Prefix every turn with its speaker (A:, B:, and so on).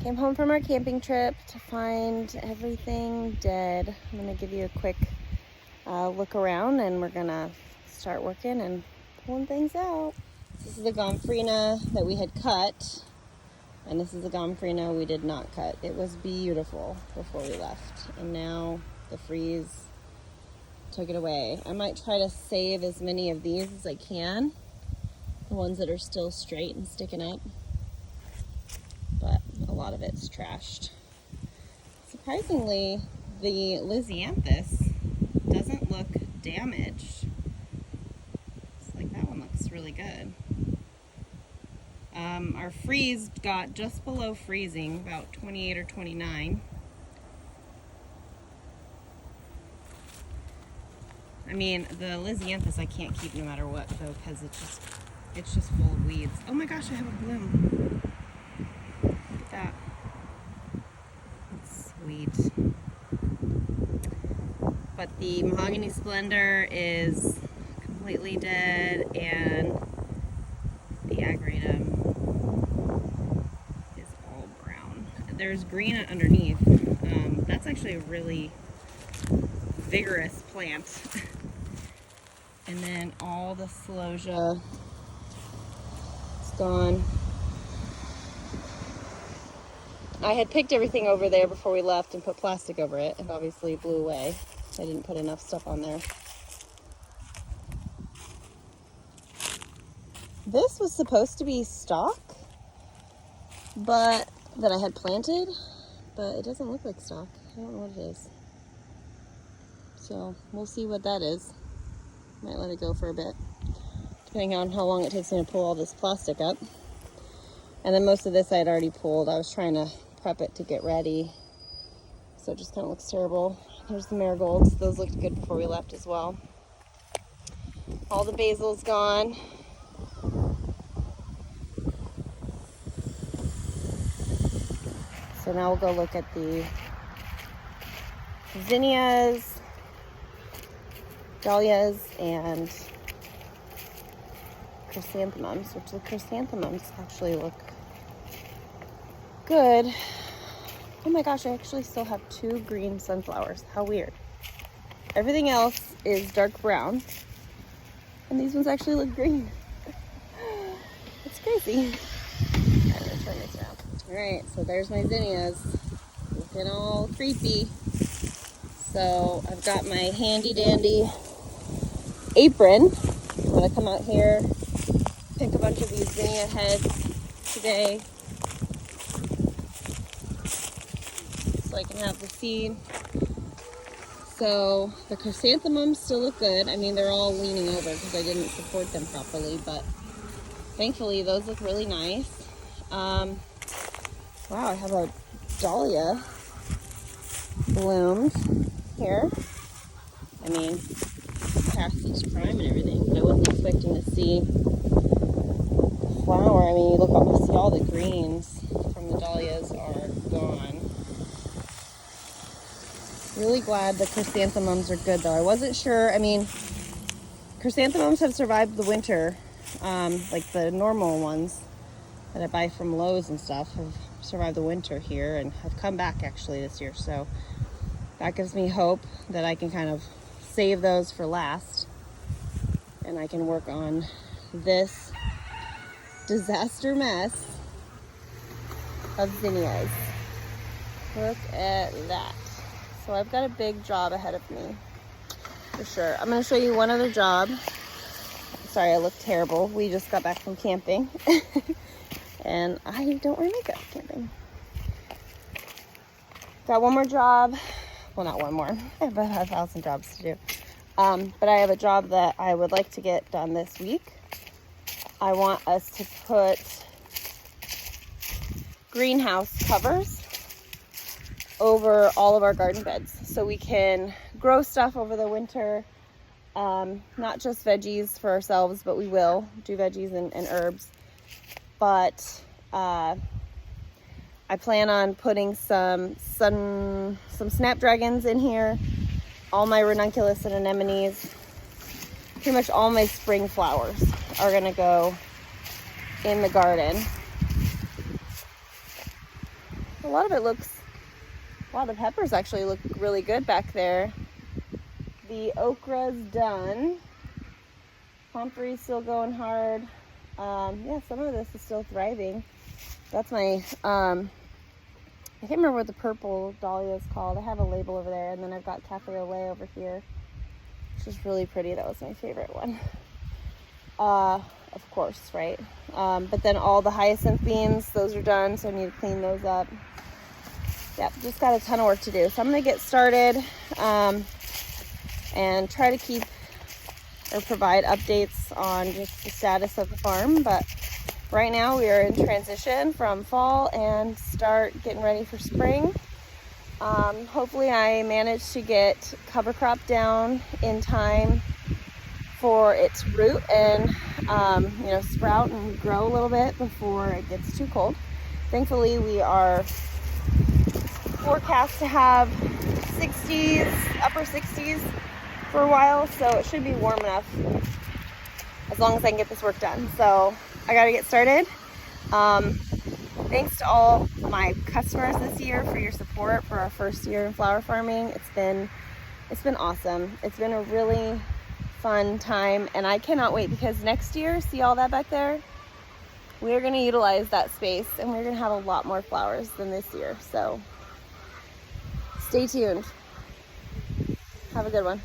A: Came home from our camping trip to find everything dead. I'm gonna give you a quick look around and we're gonna start working and pulling things out. This is the gomphrena that we had cut, and this is the gomphrena we did not cut. It was beautiful before we left, and now the freeze took it away. I might try to save as many of these as I can, the ones that are still straight and sticking up, but a lot of it's trashed. Surprisingly, the Lisianthus doesn't look damaged. It's like that one looks really good. Our freeze got just below freezing, about 28 or 29. I mean, the Lisianthus I can't keep no matter what though, because it's just full of weeds. Oh my gosh, I have a bloom. Look at that. That's sweet. But the Mahogany Splendor is completely dead, and the Ageratum is all brown. There's green underneath. That's actually a really vigorous plant. And then all the celosia is gone. I had picked everything over there before we left and put plastic over it. It obviously blew away. I didn't put enough stuff on there. This was supposed to be stock, but that I had planted, but it doesn't look like stock. I don't know what it is. So we'll see what that is. Might let it go for a bit, depending on how long it takes me to pull all this plastic up. And then most of this I had already pulled. I was trying to prep it to get ready, so it just kind of looks terrible. There's the marigolds. Those looked good before we left as well. All the basil's gone. So now we'll go look at the zinnias, dahlias, and chrysanthemums, which the chrysanthemums actually look good. Oh my gosh, I actually still have 2 green sunflowers. How weird. Everything else is dark brown, and these ones actually look green. It's crazy. I'm gonna turn this around. All right, so there's my zinnias, looking all creepy. So I've got my handy dandy apron. I'm gonna come out here, pick a bunch of these zinnia heads today, so I can have the seed. So the chrysanthemums still look good. I mean, they're all leaning over because I didn't support them properly, but thankfully those look really nice. Wow, I have a dahlia bloomed here. I mean, past each prime and everything, but I wasn't expecting to see flower. I mean, you look up and see all the greens from the dahlias are gone. Really glad the chrysanthemums are good though. I wasn't sure. I mean, chrysanthemums have survived the winter, like the normal ones that I buy from Lowe's and stuff have survived the winter here and have come back actually this year. So that gives me hope that I can kind of save those for last, and I can work on this disaster mess of zinnias. Look at that. So I've got a big job ahead of me, for sure. I'm gonna show you one other job. Sorry, I look terrible. We just got back from camping. And I don't wear makeup camping. Got one more job. Well, not one more. I have about 1,000 jobs to do. But I have a job that I would like to get done this week. I want us to put greenhouse covers over all of our garden beds so we can grow stuff over the winter. Not just veggies for ourselves, but we will do veggies and herbs. But I plan on putting some snapdragons in here, all my ranunculus and anemones. Pretty much all my spring flowers are gonna go in the garden. A lot of the peppers actually look really good back there. The okra's done. Comfrey's still going hard. Yeah, some of this is still thriving. That's my, I can't remember what the purple dahlia is called. I have a label over there, and then I've got Cafe au lait over here, which is really pretty. That was my favorite one. Of course, right? But then all the hyacinth beans, those are done, so I need to clean those up. Yep, just got a ton of work to do. So I'm gonna get started and try to keep or provide updates on just the status of the farm. But right now we are in transition from fall and start getting ready for spring. Hopefully I manage to get cover crop down in time for its root and sprout and grow a little bit before it gets too cold. Thankfully we are forecast to have 60s, upper 60s for a while, so it should be warm enough as long as I can get this work done. So I gotta get started. Thanks to all my customers this year for your support for our first year in flower farming. It's been awesome. It's been a really fun time, and I cannot wait because next year, see all that back there? We're gonna utilize that space and we're gonna have a lot more flowers than this year. So stay tuned. Have a good one.